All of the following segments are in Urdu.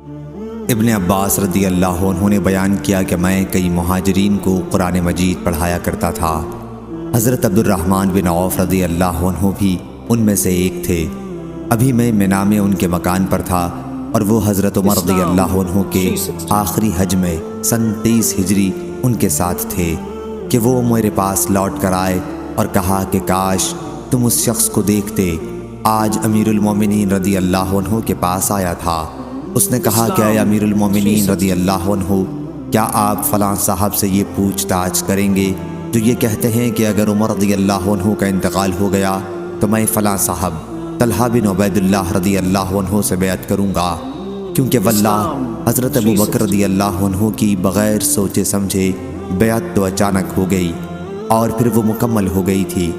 ابن عباس رضی اللہ عنہ نے بیان کیا کہ میں کئی مہاجرین کو قرآن مجید پڑھایا کرتا تھا۔ حضرت عبد الرحمن بن عوف رضی اللہ عنہ بھی ان میں سے ایک تھے۔ ابھی میں مینا میں ان کے مکان پر تھا اور وہ حضرت عمر رضی اللہ عنہ کے آخری حج میں سن 23 ہجری ان کے ساتھ تھے کہ وہ میرے پاس لوٹ کر آئے اور کہا کہ کاش تم اس شخص کو دیکھتے، آج امیر المومنین رضی اللہ عنہ کے پاس آیا تھا۔ اس نے کہا کہ اے امیر المومنین رضی اللہ عنہ، کیا آپ فلاں صاحب سے یہ پوچھ تاچھ کریں گے جو یہ کہتے ہیں کہ اگر عمر رضی اللہ عنہ کا انتقال ہو گیا تو میں فلاں صاحب طلحہ بن عبید اللہ رضی اللہ عنہ سے بیعت کروں گا، کیونکہ واللہ حضرت ابو بکر رضی اللہ عنہ کی بغیر سوچے سمجھے بیعت تو اچانک ہو گئی اور پھر وہ مکمل ہو گئی تھی۔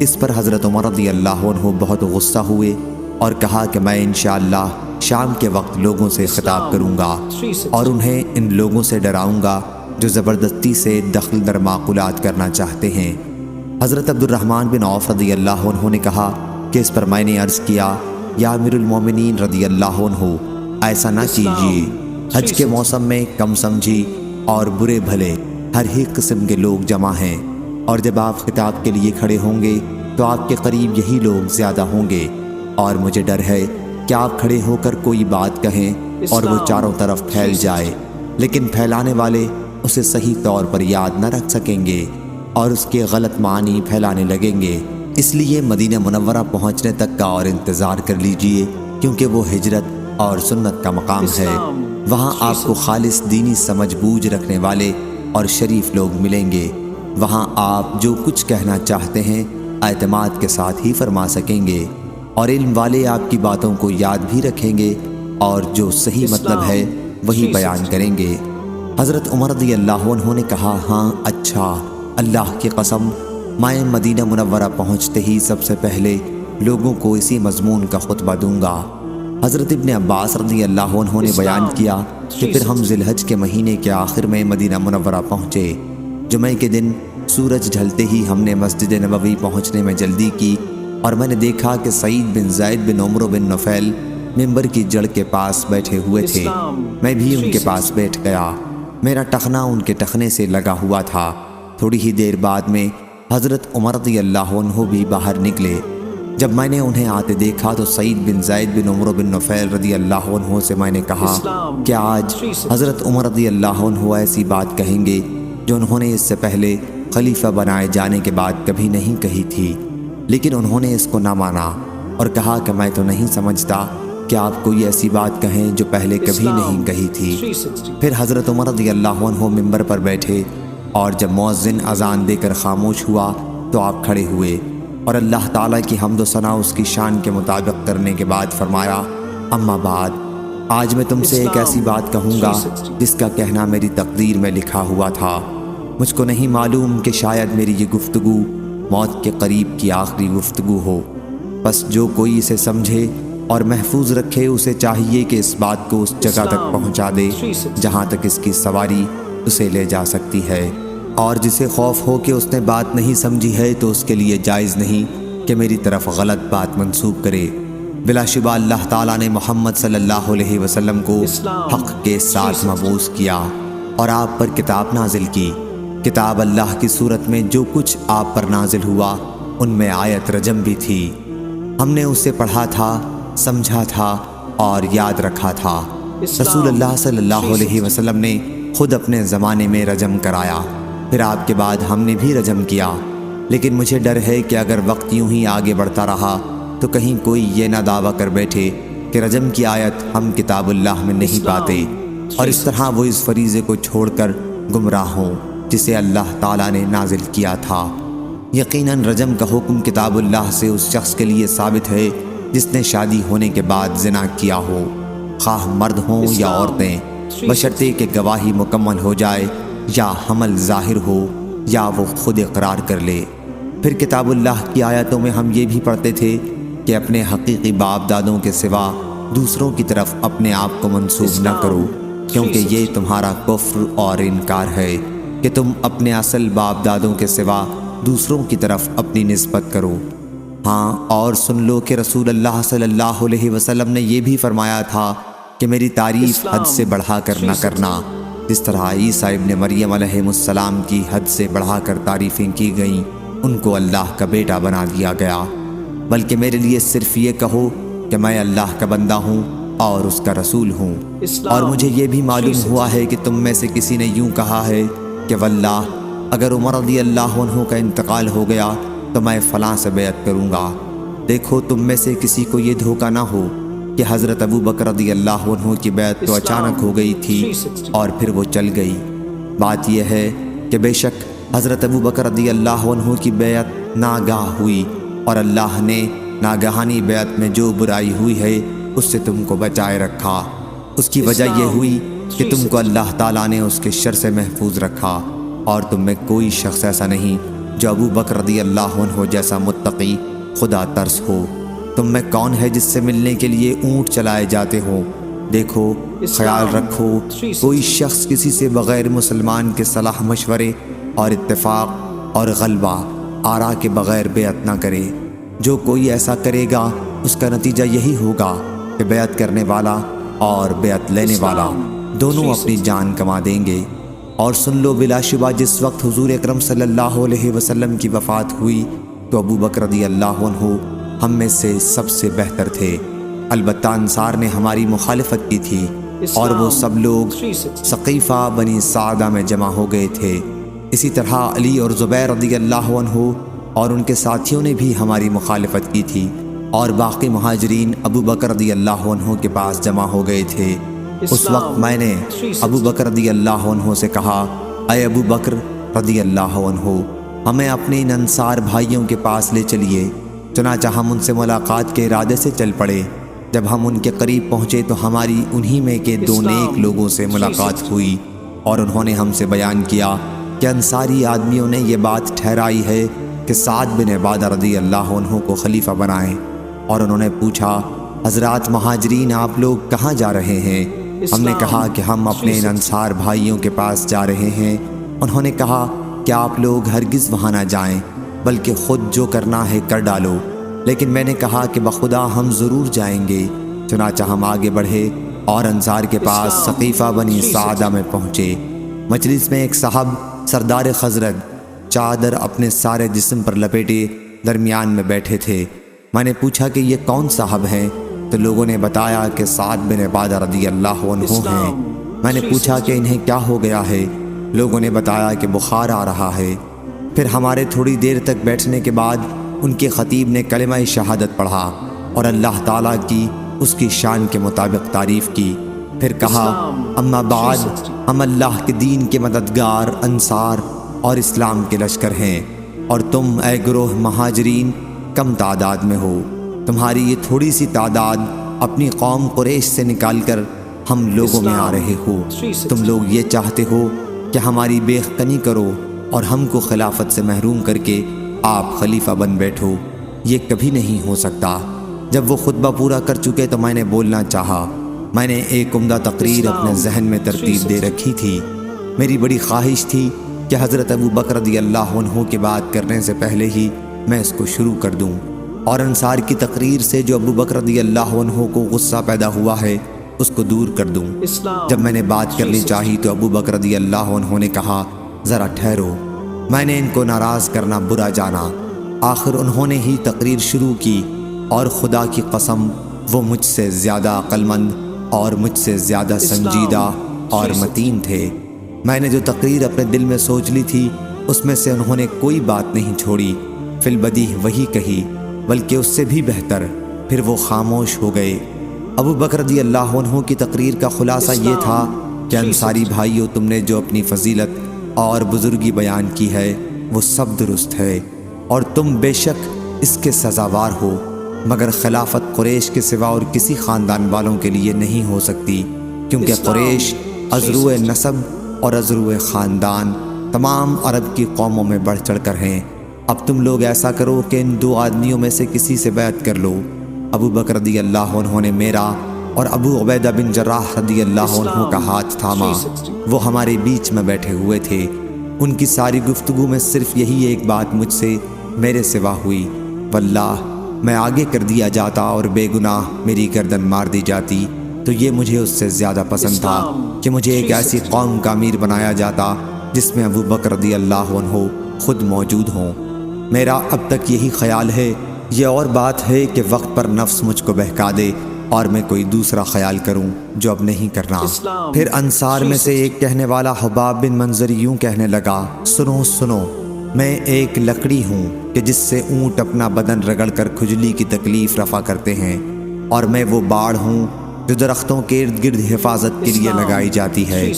اس پر حضرت عمر رضی اللہ عنہ بہت غصہ ہوئے اور کہا کہ میں انشاءاللہ شام کے وقت لوگوں سے خطاب کروں گا اور انہیں ان لوگوں سے ڈراؤں گا جو زبردستی سے دخل در معقولات کرنا چاہتے ہیں۔ حضرت عبد الرحمن بن عوف رضی اللہ عنہ نے کہا کہ اس پر میں نے عرض کیا یا امیر المومنین رضی اللہ عنہ، ایسا نہ کیجیے، حج کے موسم میں کم سمجھی اور برے بھلے ہر ہی قسم کے لوگ جمع ہیں، اور جب آپ خطاب کے لیے کھڑے ہوں گے تو آپ کے قریب یہی لوگ زیادہ ہوں گے، اور مجھے ڈر ہے کہ آپ کھڑے ہو کر کوئی بات کہیں اور وہ چاروں طرف پھیل جائے، لیکن پھیلانے والے اسے صحیح طور پر یاد نہ رکھ سکیں گے اور اس کے غلط معنی پھیلانے لگیں گے۔ اس لیے مدینہ منورہ پہنچنے تک کا اور انتظار کر لیجئے، کیونکہ وہ ہجرت اور سنت کا مقام ہے۔ وہاں آپ کو خالص دینی سمجھ بوجھ رکھنے والے اور شریف لوگ ملیں گے۔ وہاں آپ جو کچھ کہنا چاہتے ہیں اعتماد کے ساتھ ہی فرما سکیں گے، اور علم والے آپ کی باتوں کو یاد بھی رکھیں گے اور جو صحیح مطلب ہے وہی بیان کریں گے۔ حضرت عمر رضی اللہ عنہ نے کہا ہاں اچھا، اللہ کی قسم میں مدینہ منورہ پہنچتے ہی سب سے پہلے لوگوں کو اسی مضمون کا خطبہ دوں گا۔ حضرت ابن عباس رضی اللہ عنہ نے بیان کیا کہ پھر ہم ذی الحج کے مہینے کے آخر میں مدینہ منورہ پہنچے۔ جمعہ کے دن سورج ڈھلتے ہی ہم نے مسجد نبوی پہنچنے میں جلدی کی، اور میں نے دیکھا کہ سعید بن زید بن عمرو بن نفیل ممبر کی جڑ کے پاس بیٹھے ہوئے تھے۔ میں بھی ان کے پاس بیٹھ گیا، میرا ٹخنا ان کے ٹخنے سے لگا ہوا تھا۔ تھوڑی ہی دیر بعد میں حضرت عمر رضی اللہ عنہ بھی باہر نکلے۔ جب میں نے انہیں آتے دیکھا تو سعید بن زید بن عمرو بن نفیل رضی اللہ عنہ سے میں نے کہا کہ آج حضرت عمر رضی اللہ عنہ ایسی بات کہیں گے جو انہوں نے اس سے پہلے خلیفہ بنائے جانے کے بعد کبھی نہیں کہی تھی، لیکن انہوں نے اس کو نہ مانا اور کہا کہ میں تو نہیں سمجھتا کہ آپ کوئی ایسی بات کہیں جو پہلے کبھی نہیں کہی تھی۔ پھر حضرت عمر رضی اللہ عنہ ممبر پر بیٹھے، اور جب مؤذن اذان دے کر خاموش ہوا تو آپ کھڑے ہوئے اور اللہ تعالیٰ کی حمد و ثنا اس کی شان کے مطابق کرنے کے بعد فرمایا اما بعد، آج میں تم سے ایک ایسی بات کہوں گا جس کا کہنا میری تقدیر میں لکھا ہوا تھا۔ مجھ کو نہیں معلوم کہ شاید میری یہ گفتگو موت کے قریب کی آخری گفتگو ہو، بس جو کوئی اسے سمجھے اور محفوظ رکھے اسے چاہیے کہ اس بات کو اس جگہ تک پہنچا دے جہاں تک اس کی سواری اسے لے جا سکتی ہے، اور جسے خوف ہو کہ اس نے بات نہیں سمجھی ہے تو اس کے لیے جائز نہیں کہ میری طرف غلط بات منسوب کرے۔ بلا شبہ اللہ تعالیٰ نے محمد صلی اللہ علیہ وسلم کو حق کے ساتھ مبعوث کیا اور آپ پر کتاب نازل کی۔ کتاب اللہ کی صورت میں جو کچھ آپ پر نازل ہوا ان میں آیت رجم بھی تھی۔ ہم نے اسے پڑھا تھا، سمجھا تھا اور یاد رکھا تھا۔ رسول اللہ صلی اللہ علیہ وسلم نے خود اپنے زمانے میں رجم کرایا، پھر آپ کے بعد ہم نے بھی رجم کیا، لیکن مجھے ڈر ہے کہ اگر وقت یوں ہی آگے بڑھتا رہا تو کہیں کوئی یہ نہ دعویٰ کر بیٹھے کہ رجم کی آیت ہم کتاب اللہ میں نہیں پاتے، اور اس طرح وہ اس فریضے کو چھوڑ کر گمراہ ہوں جسے اللہ تعالیٰ نے نازل کیا تھا۔ یقیناً رجم کا حکم کتاب اللہ سے اس شخص کے لیے ثابت ہے جس نے شادی ہونے کے بعد زنا کیا ہو، خواہ مرد ہوں یا عورتیں، بشرطے کہ گواہی مکمل ہو جائے یا حمل ظاہر ہو یا وہ خود اقرار کر لے۔ پھر کتاب اللہ کی آیتوں میں ہم یہ بھی پڑھتے تھے کہ اپنے حقیقی باپ دادوں کے سوا دوسروں کی طرف اپنے آپ کو منسوب نہ کرو، کیونکہ یہ تمہارا کفر اور انکار ہے کہ تم اپنے اصل باپ دادوں کے سوا دوسروں کی طرف اپنی نسبت کرو۔ ہاں، اور سن لو کہ رسول اللہ صلی اللہ علیہ وسلم نے یہ بھی فرمایا تھا کہ میری تعریف حد سے بڑھا کر نہ کرنا، جس طرح عیسیٰ ابن مریم علیہ السلام کی حد سے بڑھا کر تعریفیں کی گئیں، ان کو اللہ کا بیٹا بنا دیا گیا، بلکہ میرے لیے صرف یہ کہو کہ میں اللہ کا بندہ ہوں اور اس کا رسول ہوں۔ اور مجھے یہ بھی معلوم ہوا ہے کہ تم میں سے کسی نے یوں کہا ہے کہ واللہ اگر عمر رضی اللہ عنہ کا انتقال ہو گیا تو میں فلاں سے بیعت کروں گا۔ دیکھو تم میں سے کسی کو یہ دھوکہ نہ ہو کہ حضرت ابو بکر رضی اللہ عنہ کی بیعت تو اچانک ہو گئی تھی اور پھر وہ چل گئی۔ بات یہ ہے کہ بے شک حضرت ابو بکر رضی اللہ عنہ کی بیعت ناگاہ ہوئی، اور اللہ نے ناگہانی بیعت میں جو برائی ہوئی ہے اس سے تم کو بچائے رکھا۔ اس کی وجہ یہ ہوئی کہ تم کو اللہ تعالیٰ نے اس کے شر سے محفوظ رکھا، اور تم میں کوئی شخص ایسا نہیں جو ابو بکر رضی اللہ عنہ جیسا متقی خدا ترس ہو۔ تم میں کون ہے جس سے ملنے کے لیے اونٹ چلائے جاتے ہو؟ دیکھو خیال رکھو کوئی شخص کسی سے بغیر مسلمان کے صلاح مشورے اور اتفاق اور غلبہ آرا کے بغیر بیعت نہ کرے۔ جو کوئی ایسا کرے گا اس کا نتیجہ یہی ہوگا کہ بیعت کرنے والا اور بیعت لینے والا دونوں اپنی جان کما دیں گے۔ اور سن لو بلا شبہ جس وقت حضور اکرم صلی اللہ علیہ وسلم کی وفات ہوئی تو ابو بکر رضی اللہ عنہ ہم میں سے سب سے بہتر تھے، البتہ انصار نے ہماری مخالفت کی تھی اور وہ سب لوگ ثقیفہ بنی سعدہ میں جمع ہو گئے تھے۔ اسی طرح علی اور زبیر رضی اللہ عنہ اور ان کے ساتھیوں نے بھی ہماری مخالفت کی تھی، اور باقی مہاجرین ابو بکر رضی اللہ عنہ کے پاس جمع ہو گئے تھے۔ اس وقت میں نے ابو بکر رضی اللہ عنہ سے کہا، اے ابو بکر رضی اللہ عنہ، ہمیں اپنے ان انصار بھائیوں کے پاس لے چلیے۔ چنانچہ ہم ان سے ملاقات کے ارادے سے چل پڑے۔ جب ہم ان کے قریب پہنچے تو ہماری انہی میں کے دو نیک لوگوں سے ملاقات ہوئی، اور انہوں نے ہم سے بیان کیا کہ انصاری آدمیوں نے یہ بات ٹھہرائی ہے کہ سعد بن عبادہ رضی اللہ عنہ کو خلیفہ بنائیں۔ اور انہوں نے پوچھا، حضرات مہاجرین آپ لوگ کہاں جا رہے ہیں؟ ہم نے کہا کہ ہم اپنے ان انصار بھائیوں کے پاس جا رہے ہیں۔ انہوں نے کہا کہ آپ لوگ ہرگز وہاں نہ جائیں، بلکہ خود جو کرنا ہے کر ڈالو۔ لیکن میں نے کہا کہ بخدا ہم ضرور جائیں گے۔ چنانچہ ہم آگے بڑھے اور انصار کے پاس ثقیفہ بنی سعدہ میں پہنچے۔ مجلس میں ایک صاحب سردار خزرج چادر اپنے سارے جسم پر لپیٹے درمیان میں بیٹھے تھے۔ میں نے پوچھا کہ یہ کون صاحب ہیں؟ تو لوگوں نے بتایا کہ سعد بن عبادہ رضی اللہ عنہ ہیں۔ میں نے پوچھا کہ انہیں کیا ہو گیا ہے؟ لوگوں نے بتایا کہ بخار آ رہا ہے۔ پھر ہمارے تھوڑی دیر تک بیٹھنے کے بعد ان کے خطیب نے کلمہ شہادت پڑھا اور اللہ تعالیٰ کی اس کی شان کے مطابق تعریف کی۔ پھر کہا، اما بعد، ہم اللہ کے دین کے مددگار انصار اور اسلام کے لشکر ہیں، اور تم اے گروہ مہاجرین کم تعداد میں ہو۔ تمہاری یہ تھوڑی سی تعداد اپنی قوم قریش سے نکال کر ہم لوگوں میں آ رہے ہو۔ تم لوگ یہ چاہتے ہو کہ ہماری بیخکنی کرو اور ہم کو خلافت سے محروم کر کے آپ خلیفہ بن بیٹھو۔ یہ کبھی نہیں ہو سکتا۔ جب وہ خطبہ پورا کر چکے تو میں نے بولنا چاہا۔ میں نے ایک عمدہ تقریر اپنے ذہن میں ترتیب دے رکھی تھی۔ میری بڑی خواہش تھی کہ حضرت ابو بکر رضی اللہ عنہ کی بات کرنے سے پہلے ہی میں اس کو شروع کر دوں، اور انصار کی تقریر سے جو ابو بکر رضی اللہ عنہ کو غصہ پیدا ہوا ہے اس کو دور کر دوں۔ جب میں نے بات کرنی چاہی تو ابو بکر رضی اللہ عنہ نے کہا، ذرا ٹھہرو، میں نے ان کو ناراض کرنا برا جانا۔ آخر انہوں نے ہی تقریر شروع کی، اور خدا کی قسم وہ مجھ سے زیادہ عقل مند اور مجھ سے زیادہ سنجیدہ اور متین تھے۔ میں نے جو تقریر اپنے دل میں سوچ لی تھی اس میں سے انہوں نے کوئی بات نہیں چھوڑی، فی البدیہہ وہی کہی، بلکہ اس سے بھی بہتر۔ پھر وہ خاموش ہو گئے۔ ابو بکر رضی اللہ عنہ کی تقریر کا خلاصہ یہ تھا کہ انصاری بھائیو، تم نے جو اپنی فضیلت اور بزرگی بیان کی ہے وہ سب درست ہے، اور تم بے شک اس کے سزاوار ہو، مگر خلافت قریش کے سوا اور کسی خاندان والوں کے لیے نہیں ہو سکتی، کیونکہ قریش ازرو نسب اور ازرو خاندان تمام عرب کی قوموں میں بڑھ چڑھ کر ہیں۔ اب تم لوگ ایسا کرو کہ ان دو آدمیوں میں سے کسی سے بیعت کر لو۔ ابو بکر رضی اللہ عنہ نے میرا اور ابو عبیدہ بن جراح رضی اللہ عنہ کا ہاتھ تھاما۔ وہ ہمارے بیچ میں بیٹھے ہوئے تھے۔ ان کی ساری گفتگو میں صرف یہی ایک بات مجھ سے میرے سوا ہوئی، واللہ میں آگے کر دیا جاتا اور بے گناہ میری گردن مار دی جاتی تو تو یہ مجھے اس سے زیادہ پسند تھا کہ مجھے ایک ایسی قوم کا امیر بنایا جاتا جس میں ابو بکر رضی اللہ عنہ خود موجود ہوں۔ میرا اب تک یہی خیال ہے۔ یہ اور بات ہے کہ وقت پر نفس مجھ کو بہکا دے اور میں کوئی دوسرا خیال کروں جو اب نہیں کرنا۔ پھر انصار میں سے ایک کہنے والا حباب بن منظر یوں کہنے لگا، سنو سنو، میں ایک لکڑی ہوں کہ جس سے اونٹ اپنا بدن رگڑ کر کھجلی کی تکلیف رفع کرتے ہیں، اور میں وہ باڑ ہوں جو درختوں کے ارد گرد حفاظت کے لیے لگائی جاتی ہے۔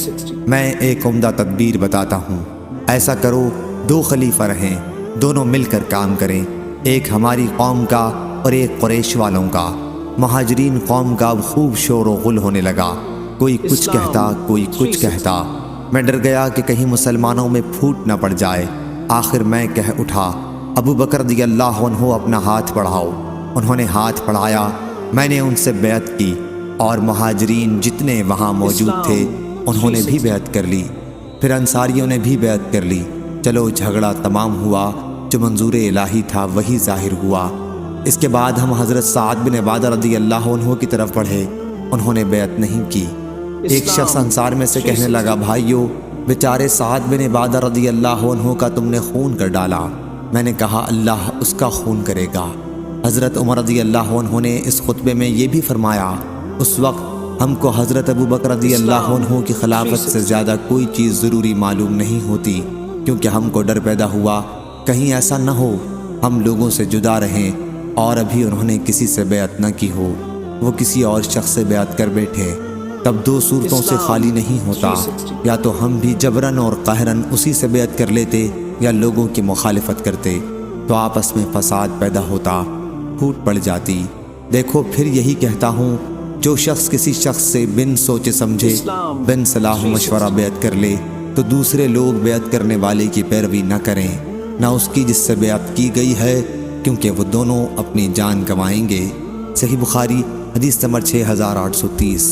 میں ایک عمدہ تدبیر بتاتا ہوں، ایسا کرو 2 خلیفہ رہیں، دونوں مل کر کام کریں، ایک ہماری قوم کا اور ایک قریش والوں کا۔ مہاجرین قوم کا اب خوب شور و غل ہونے لگا، کوئی کچھ کہتا کوئی کچھ کہتا۔ میں ڈر گیا کہ کہیں مسلمانوں میں پھوٹ نہ پڑ جائے۔ آخر میں کہہ اٹھا، ابو بکر رضی اللہ عنہ اپنا ہاتھ بڑھاؤ۔ انہوں نے ہاتھ بڑھایا، میں نے ان سے بیعت کی، اور مہاجرین جتنے وہاں موجود تھے انہوں نے بھی بیعت کر لی۔ پھر انصاریوں نے بھی بیعت کر لی۔ چلو جھگڑا تمام ہوا، جو منظور الہی تھا وہی ظاہر ہوا۔ اس کے بعد ہم حضرت سعد بن عبادہ رضی اللہ عنہ کی طرف بڑھے، انہوں نے بیعت نہیں کی۔ ایک شخص انصار میں سے کہنے لگا، بھائیو، بیچارے سعد بن عبادہ رضی اللہ عنہ کا تم نے خون کر ڈالا۔ میں نے کہا، اللہ اس کا خون کرے گا۔ حضرت عمر رضی اللہ عنہ نے اس خطبے میں یہ بھی فرمایا، اس وقت ہم کو حضرت ابو بکر رضی اللہ عنہ کی خلافت سے زیادہ کوئی چیز ضروری معلوم نہیں ہوتی، کیونکہ ہم کو ڈر پیدا ہوا کہیں ایسا نہ ہو ہم لوگوں سے جدا رہیں اور ابھی انہوں نے کسی سے بیعت نہ کی ہو، وہ کسی اور شخص سے بیعت کر بیٹھے، تب 2 صورتوں سے خالی نہیں ہوتا، یا تو ہم بھی جبراً اور قہراً اسی سے بیعت کر لیتے یا لوگوں کی مخالفت کرتے، تو آپس میں فساد پیدا ہوتا، پھوٹ پڑ جاتی۔ دیکھو پھر یہی کہتا ہوں، جو شخص کسی شخص سے بن سوچے سمجھے، بن صلاح مشورہ بیعت کر لے، تو دوسرے لوگ بیعت کرنے والے کی پیروی نہ کریں، نہ اس کی جس سے بیعت کی گئی ہے، کیونکہ وہ دونوں اپنی جان گنوائیں گے۔ صحیح بخاری حدیث نمبر 6830۔